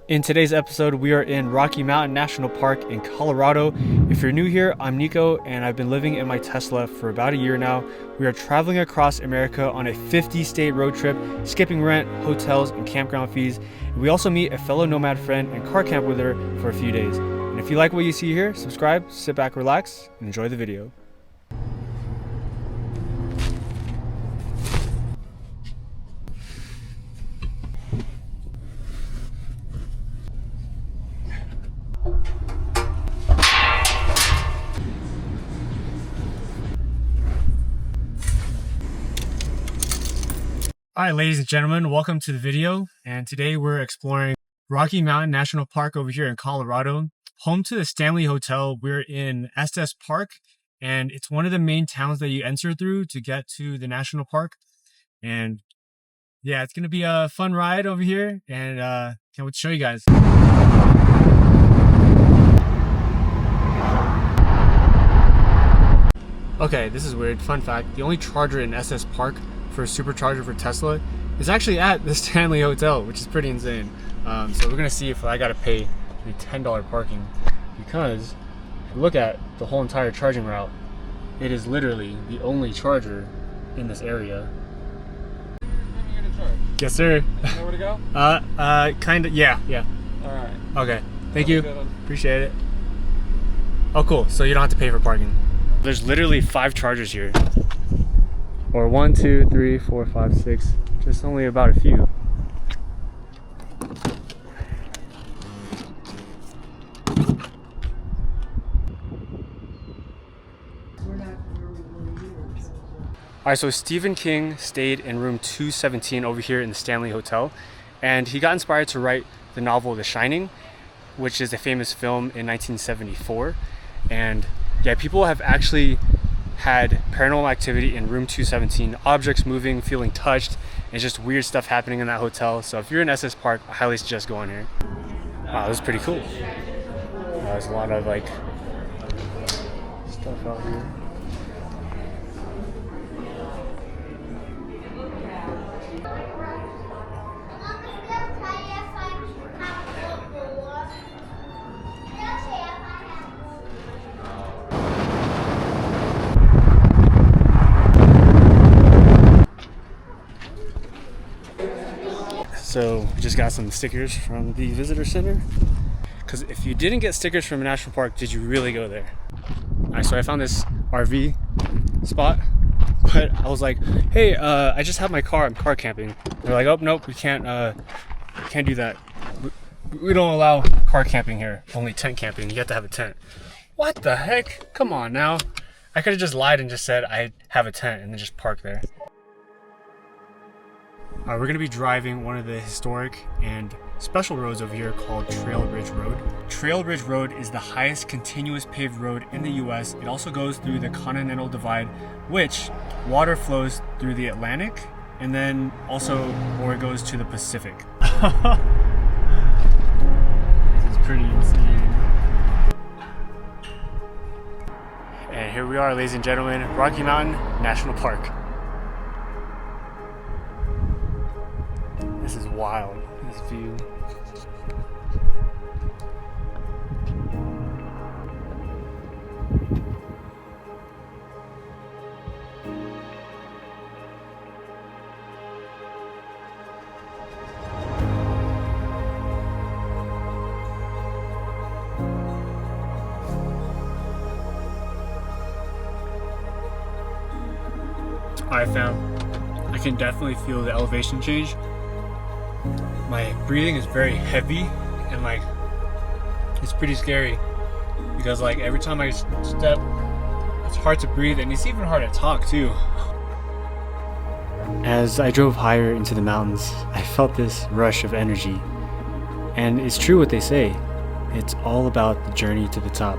In today's episode, we are in Rocky Mountain National Park in Colorado. If you're new here, I'm Nico, and I've been living in my Tesla for about a year now. We are traveling across America on a 50-state road trip, skipping rent, hotels, and campground fees. We also meet a fellow Nomad friend and car camp with her for a few days. And if you like what you see here, subscribe, sit back, relax, and enjoy the video. All right, ladies and gentlemen, welcome to the video. And today we're exploring Rocky Mountain National Park over here in Colorado. Home to the Stanley Hotel, we're in Estes Park, and it's one of the main towns that you enter through to get to the national park. And yeah, it's gonna be a fun ride over here, and can't wait to show you guys. Okay, this is weird. Fun fact, the only charger in Estes Park for a supercharger for Tesla is actually at the Stanley Hotel, which is pretty insane. So we're gonna see if I gotta pay the $10 parking, because if you look at the whole entire charging route, it is literally the only charger in this area. Are you gonna charge? Yes, sir. You know where to go? Kinda, yeah. All right. Okay, thank you. Appreciate it. Oh, cool. So you don't have to pay for parking. There's literally 5 chargers here. Or 1, 2, 3, 4, 5, 6. Just only about a few. Alright, so Stephen King stayed in room 217 over here in the Stanley Hotel, and he got inspired to write the novel The Shining, which is a famous film in 1974. And yeah, people have actually had paranormal activity in room 217, objects moving, feeling touched, and just weird stuff happening in that hotel. So if you're in Estes Park, I highly suggest going here. Wow, this is pretty cool. There's a lot of like stuff out here. So we just got some stickers from the visitor center, because if you didn't get stickers from a national park, did you really go there? Alright, so I found this RV spot, but I was like, hey, I just have my car, I'm car camping. They're like, oh nope, we can't do that. We don't allow car camping here, only tent camping. You have to have a tent. What the heck? Come on now. I could have just lied and just said I have a tent and then just park there. We're going to be driving one of the historic and special roads over here called Trail Ridge Road. Trail Ridge Road is the highest continuous paved road in the US. It also goes through the Continental Divide, which water flows through the Atlantic, and then also where it goes to the Pacific. This is pretty insane. And here we are, ladies and gentlemen, Rocky Mountain National Park. This is wild, this view. I can definitely feel the elevation change. My breathing is very heavy, and like it's pretty scary, because like every time I step, it's hard to breathe, and it's even hard to talk too. As I drove higher into the mountains, I felt this rush of energy, and it's true what they say, it's all about the journey to the top,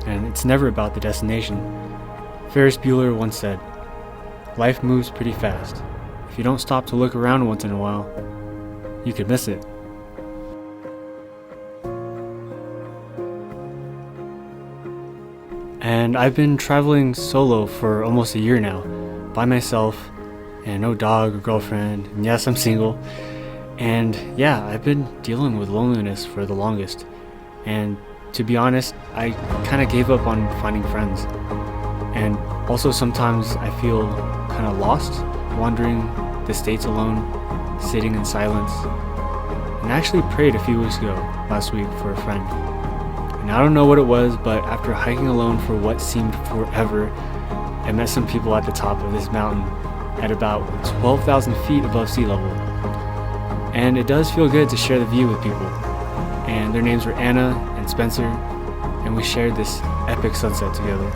and it's never about the destination. Ferris Bueller once said, life moves pretty fast. If you don't stop to look around once in a while, you could miss it. And I've been traveling solo for almost a year now, by myself, and no dog or girlfriend, and yes, I'm single. And yeah, I've been dealing with loneliness for the longest. And to be honest, I kind of gave up on finding friends. And also sometimes I feel kind of lost, wandering the States alone, sitting in silence. And I actually prayed a few weeks ago, last week, for a friend. And I don't know what it was, but after hiking alone for what seemed forever, I met some people at the top of this mountain at about 12,000 feet above sea level. And it does feel good to share the view with people. And their names were Anna and Spencer, and we shared this epic sunset together.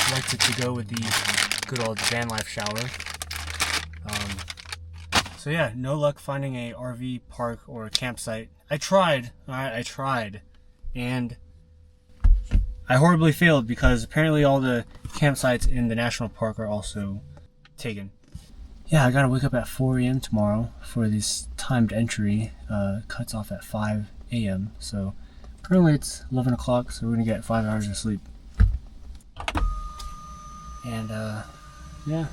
I liked it to go with the good old van life shower. So yeah, no luck finding a RV park or a campsite. I tried, alright, I tried. And I horribly failed because apparently all the campsites in the national park are also taken. Yeah, I gotta wake up at 4 a.m. tomorrow for this timed entry. Cuts off at 5 a.m. So currently it's 11 o'clock, so we're gonna get 5 hours of sleep. And yeah.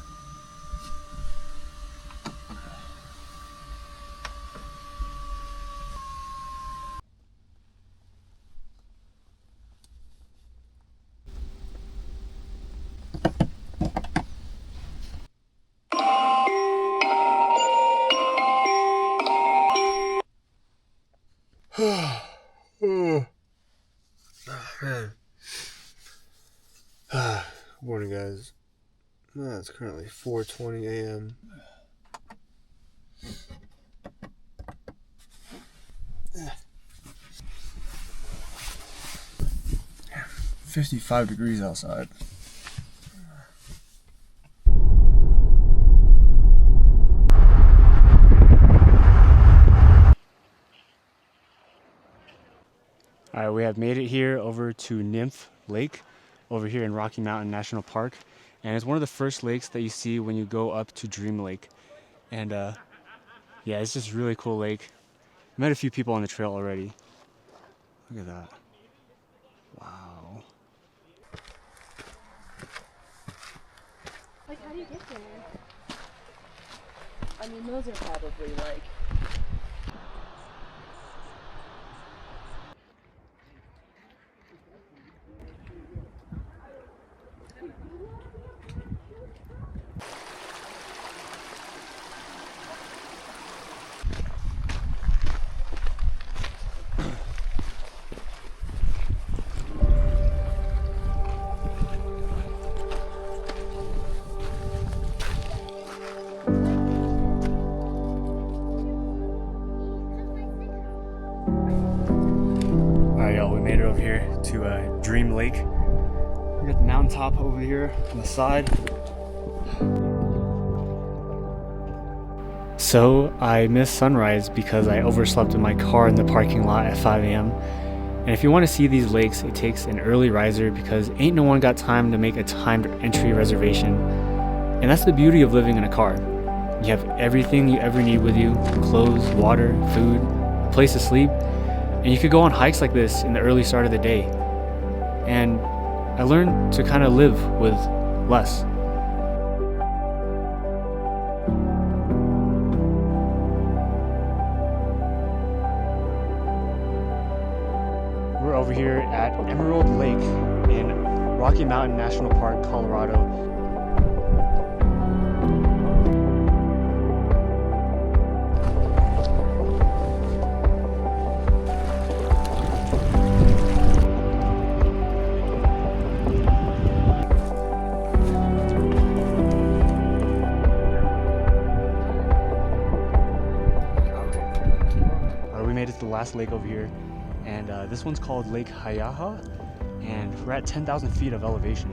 Morning, guys. It's currently 4:20 a.m. 55 degrees outside. Alright, we have made it here over to Nymph Lake over here in Rocky Mountain National Park, and it's one of the first lakes that you see when you go up to Dream Lake. And yeah, it's just a really cool lake. Met a few people on the trail already. Look at that. Wow. Like, how do you get there? I mean, those are probably like... Alright, y'all, we made it over here to Dream Lake. We got the mountaintop over here on the side. So I missed sunrise because I overslept in my car in the parking lot at 5 a.m. And if you want to see these lakes, it takes an early riser because ain't no one got time to make a timed entry reservation. And that's the beauty of living in a car. You have everything you ever need with you: clothes, water, food, a place to sleep. And you could go on hikes like this in the early start of the day. And I learned to kind of live with less. We're over here at Emerald Lake in Rocky Mountain National Park, Colorado. We made it to the last lake over here, and this one's called Lake Hayaha, and we're at 10,000 feet of elevation.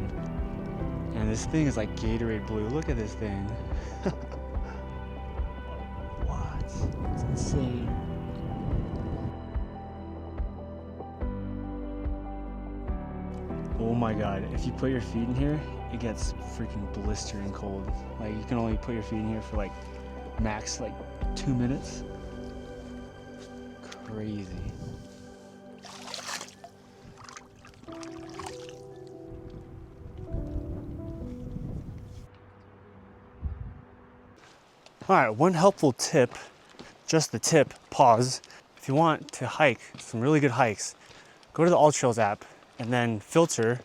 And this thing is like Gatorade blue. Look at this thing. What? It's insane. Oh my god, if you put your feet in here, it gets freaking blistering cold. Like you can only put your feet in here for like max like 2 minutes. Crazy. All right, one helpful tip, just the tip, pause. If you want to hike some really good hikes, go to the All Trails app and then filter.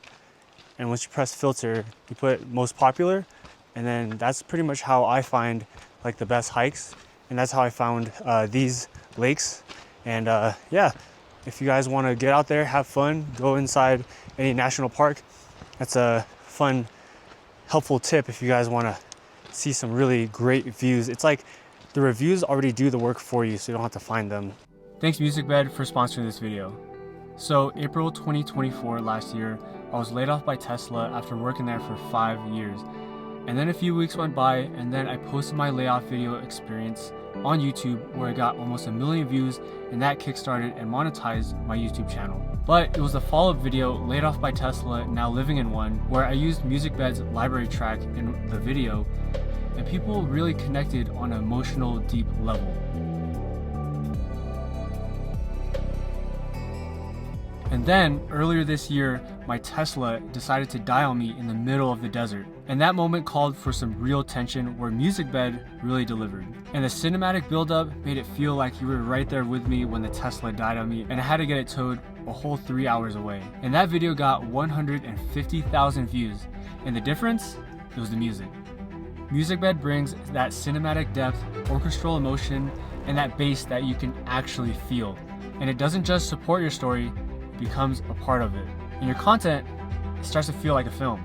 And once you press filter, you put most popular. And then that's pretty much how I find like the best hikes. And that's how I found these lakes. And yeah, if you guys want to get out there, have fun, go inside any national park. That's a fun, helpful tip if you guys want to see some really great views. It's like the reviews already do the work for you, so you don't have to find them. Thanks MusicBed for sponsoring this video. So April 2024 last year, I was laid off by Tesla after working there for 5 years. And then a few weeks went by, and then I posted my layoff video experience on YouTube, where I got almost 1 million views, and that kickstarted and monetized my YouTube channel. But it was a follow-up video, laid off by Tesla, now living in one, where I used MusicBed's library track in the video, and people really connected on an emotional, deep level. And then, earlier this year, my Tesla decided to die on me in the middle of the desert. And that moment called for some real tension, where MusicBed really delivered. And the cinematic buildup made it feel like you were right there with me when the Tesla died on me, and I had to get it towed a whole 3 hours away. And that video got 150,000 views. And the difference? It was the music. MusicBed brings that cinematic depth, orchestral emotion, and that bass that you can actually feel. And it doesn't just support your story, it becomes a part of it. And your content starts to feel like a film.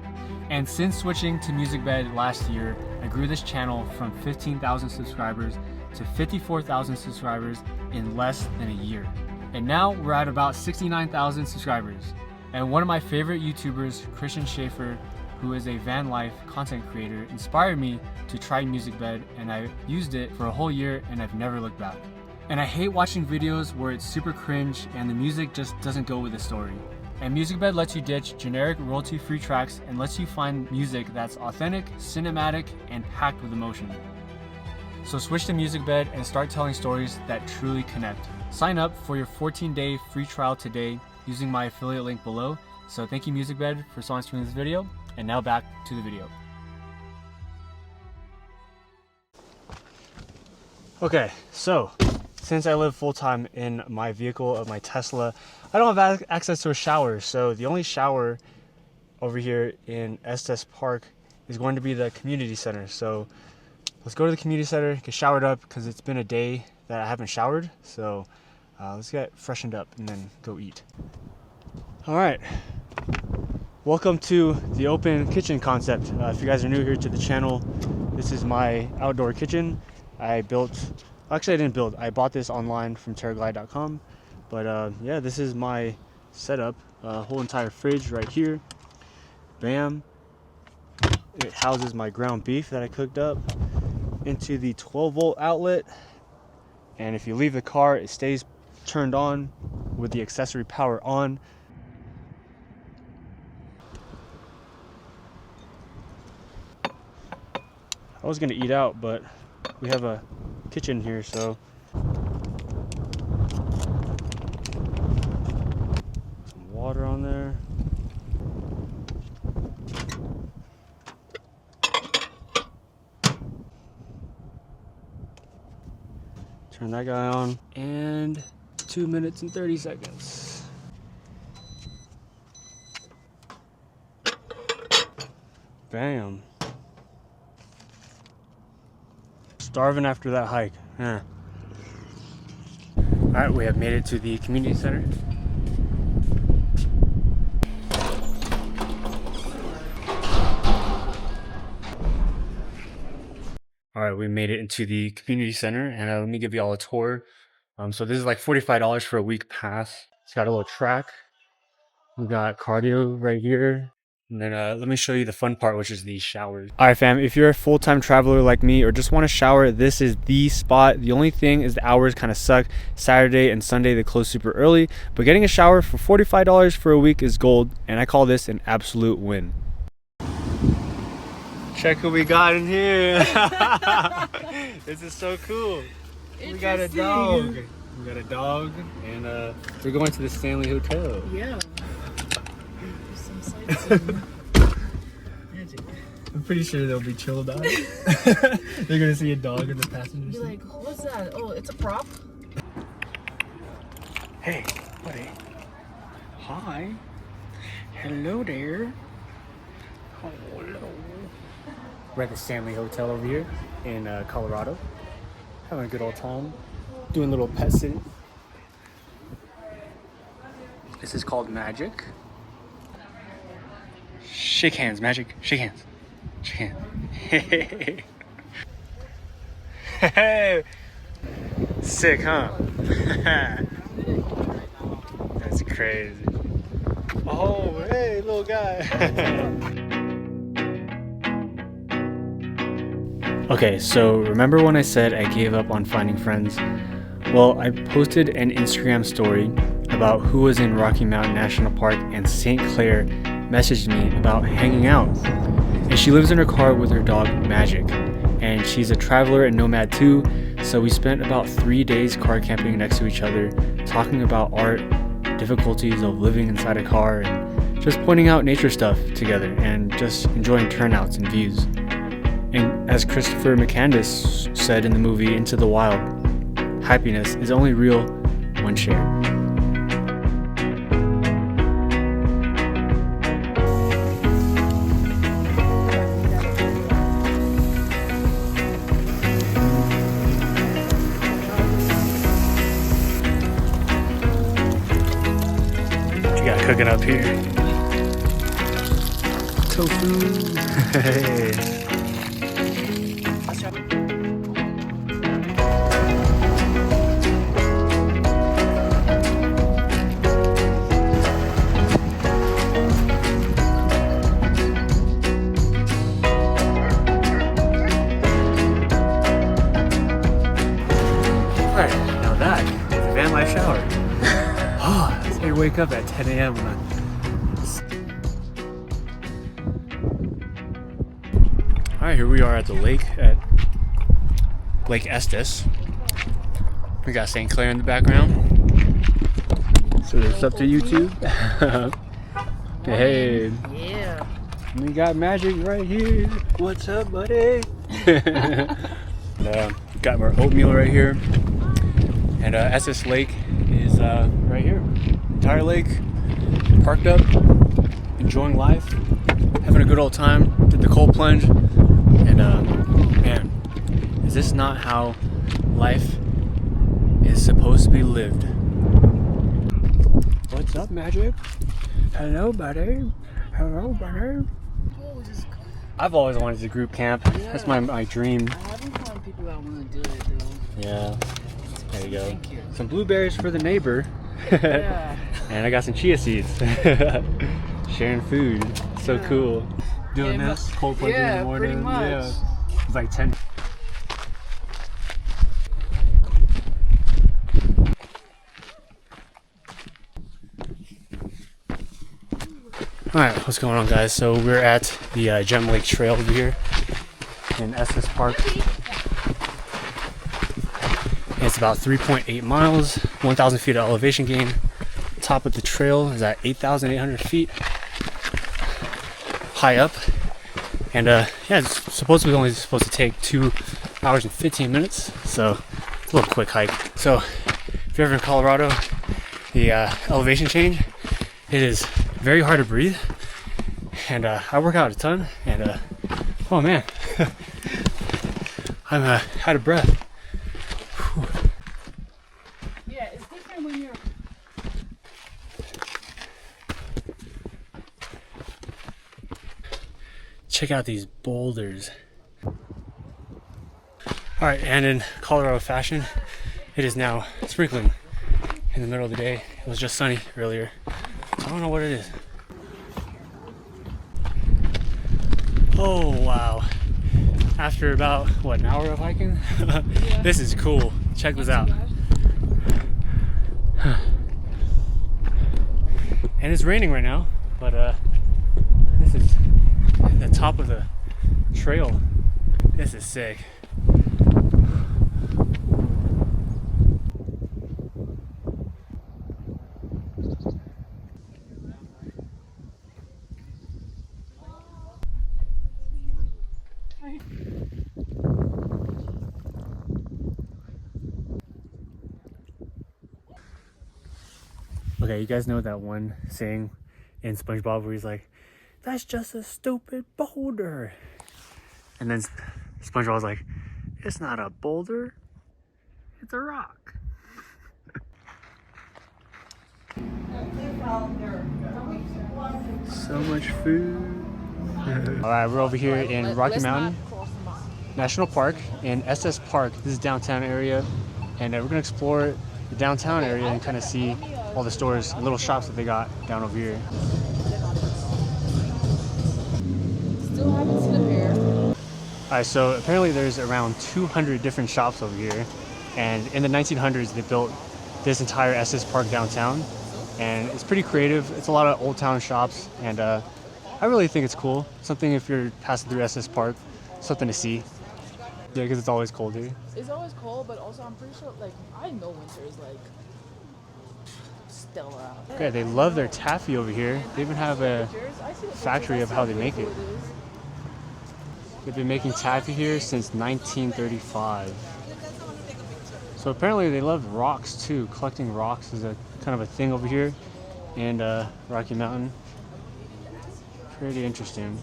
And since switching to MusicBed last year, I grew this channel from 15,000 subscribers to 54,000 subscribers in less than a year. And now we're at about 69,000 subscribers. And one of my favorite YouTubers, Christian Schaefer, who is a van life content creator, inspired me to try MusicBed, and I used it for a whole year and I've never looked back. And I hate watching videos where it's super cringe and the music just doesn't go with the story. And MusicBed lets you ditch generic royalty-free tracks and lets you find music that's authentic, cinematic, and packed with emotion. So switch to MusicBed and start telling stories that truly connect. Sign up for your 14-day free trial today using my affiliate link below. So thank you MusicBed for sponsoring this video. And now back to the video. Okay, so since I live full-time in my vehicle of my Tesla, I don't have access to a shower. So the only shower over here in Estes Park is going to be the community center. So let's go to the community center, get showered up, because it's been a day that I haven't showered. So let's get freshened up and then go eat. All right. Welcome to the open kitchen concept. If you guys are new here to the channel, this is my outdoor kitchen. I bought this online from terraglide.com. But yeah, this is my setup. Whole entire fridge right here. Bam. It houses my ground beef that I cooked up into the 12-volt outlet. And if you leave the car, it stays turned on with the accessory power on. I was gonna eat out, but we have a kitchen here, so some water on there. Turn that guy on, and 2 minutes and 30 seconds. Bam. Starving after that hike. Yeah. All right, we have made it to the community center. All right, we made it into the community center, and let me give you all a tour. So this is like $45 for a week pass. It's got a little track. We got cardio right here. And then let me show you the fun part, which is the showers. All right, fam, if you're a full-time traveler like me or just want to shower, this is the spot. The only thing is the hours kind of suck. Saturday and Sunday, they close super early. But getting a shower for $45 for a week is gold, and I call this an absolute win. Check who we got in here. This is so cool. We got a dog. We got a dog, and we're going to the Stanley Hotel. Yeah. Some sightseeing. Magic. I'm pretty sure they'll be chill about it. They're gonna see a dog in the passenger Be seat. like, what's that? Oh, it's a prop. Hey, buddy. Hi. Hello there. Oh, hello. We're at the Stanley Hotel over here in Colorado. Having a good old time. Doing a little pet sitting. This is called Magic. Shake hands, Magic. Shake hands. Shake hands. Hey. Hey. Sick, huh? That's crazy. Oh, hey, little guy. Okay, so remember when I said I gave up on finding friends? Well, I posted an Instagram story about who was in Rocky Mountain National Park, and St. Clair messaged me about hanging out. And she lives in her car with her dog, Magic. And she's a traveler and nomad too, so we spent about 3 days car camping next to each other, talking about art, difficulties of living inside a car, and just pointing out nature stuff together, and just enjoying turnouts and views. And as Christopher McCandless said in the movie Into the Wild, happiness is only real when shared. What you got cooking up here? Tofu. Hey. Shower. Oh, that's how you wake up at 10 a.m. Alright, here we are at the lake at Lake Estes. We got St. Clair in the background. So it's up to YouTube. Hey. Yeah. We got Magic right here. What's up, buddy? Got our oatmeal right here. And Estes Lake is right here. Entire lake, parked up, enjoying life, having a good old time. Did the cold plunge, and man, is this not how life is supposed to be lived? What's up, Magic? Hello, buddy. Hello, buddy. I've always wanted to group camp. Yeah. That's my dream. I haven't found people that want to do it though. Yeah. There you go. Thank you. Some blueberries for the neighbor. Yeah. And I got some chia seeds. Sharing food. So Yeah. cool. Doing Yeah, this cold plunge in yeah, the morning. pretty much. Yeah. It's like 10. Alright, what's going on, guys? So we're at the Gem Lake Trail over here in Estes Park. It's about 3.8 miles, 1,000 feet of elevation gain. Top of the trail is at 8,800 feet. High up. And yeah, it's supposedly only supposed to take 2 hours and 15 minutes. So it's a little quick hike. So if you're ever in Colorado, the elevation change, it is very hard to breathe. And I work out a ton. And oh man, I'm out of breath. Yeah, it's different when you're. Check out these boulders. Alright, and in Colorado fashion, it is now sprinkling in the middle of the day. It was just sunny earlier. So I don't know what it is. Oh wow. After about, what, an hour of hiking? This is cool. Check this out. And it's raining right now, but this is the top of the trail. This is sick. Okay, you guys know that one saying in SpongeBob where he's like, "That's just a stupid boulder." And then SpongeBob was like, "It's not a boulder, it's a rock." So much food. Alright, we're over here in Rocky Mountain National Park in Estes Park. This is downtown area, and we're gonna explore the downtown area and kind of see all the stores and little shops that they got down over here. Still haven't seen a pair. Alright, so apparently there's around 200 different shops over here, and in the 1900s they built this entire Estes Park downtown, and it's pretty creative. It's a lot of old town shops, and I really think it's cool. Something if you're passing through Estes Park, something to see. Yeah, because it's always cold here. It's always cold, but also I'm pretty sure, like, I know winter is like stellar out. Okay, they love their taffy over here. They even have a factory of how they make it. They've been making taffy here since 1935. So apparently they love rocks too. Collecting rocks is a kind of a thing over here in Rocky Mountain. Pretty interesting.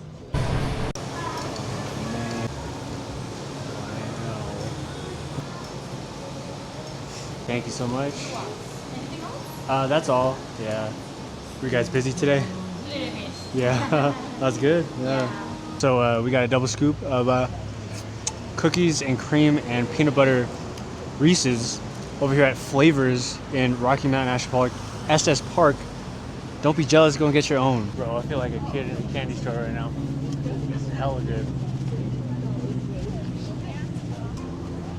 Thank you so much. That's all. Yeah. Were you guys busy today? Yeah. That's good. Yeah. So we got a double scoop of cookies and cream and peanut butter Reese's over here at Flavors in Rocky Mountain National Park, Estes Park. Don't be jealous, go and get your own. Bro, I feel like a kid in a candy store right now. It's hella good.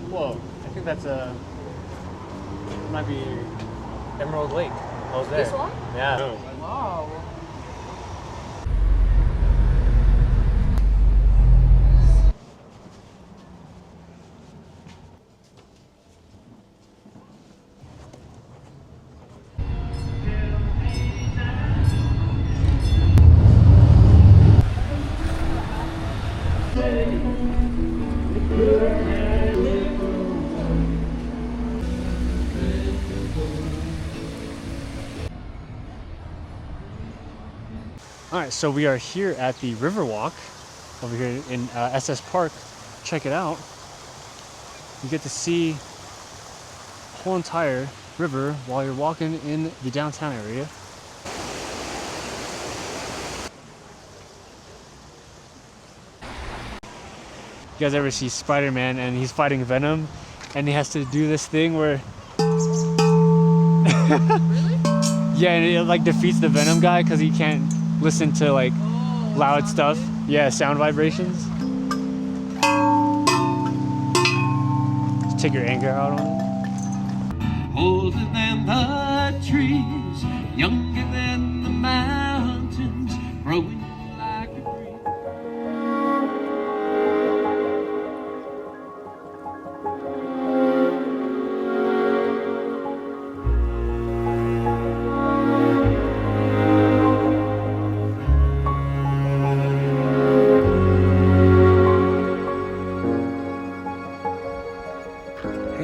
Whoa, I think that's it might be Emerald Lake. I was there. This one? Yeah. Wow. Alright, so we are here at the Riverwalk over here in Estes Park. Check it out. You get to see the whole entire river while you're walking in the downtown area. You guys ever see Spider-Man and he's fighting Venom and he has to do this thing where yeah, and it like defeats the Venom guy because he can't listen to like loud stuff. Yeah, sound vibrations. Just take your anger out on it. Older than the trees, younger than the mountains, growing like a tree.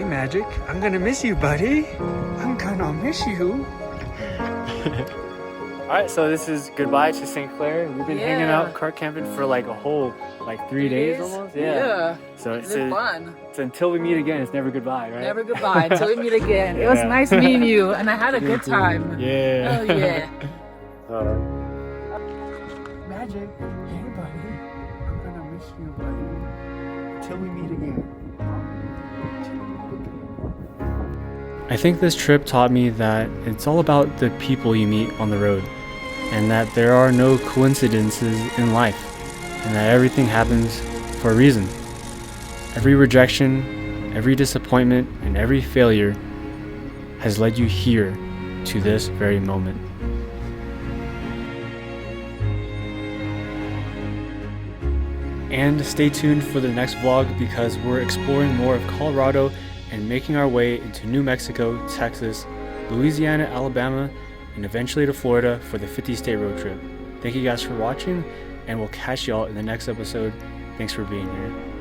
Magic, I'm gonna miss you, buddy. I'm gonna miss you. Alright, so this is goodbye to St. Clair. We've been hanging out, cart camping for like a whole 3 days almost. Yeah. So it's fun. So until we meet again, it's never goodbye, right? Never goodbye until we meet again. It was nice meeting you, and I had a good time. Yeah. Oh yeah. Magic, hey buddy, I'm gonna miss you, buddy. Until we meet again. I think this trip taught me that it's all about the people you meet on the road, and that there are no coincidences in life, and that everything happens for a reason. Every rejection, every disappointment, and every failure has led you here to this very moment. And stay tuned for the next vlog because we're exploring more of Colorado and making our way into New Mexico, Texas, Louisiana, Alabama, and eventually to Florida for the 50-state road trip. Thank you guys for watching, and we'll catch y'all in the next episode. Thanks for being here.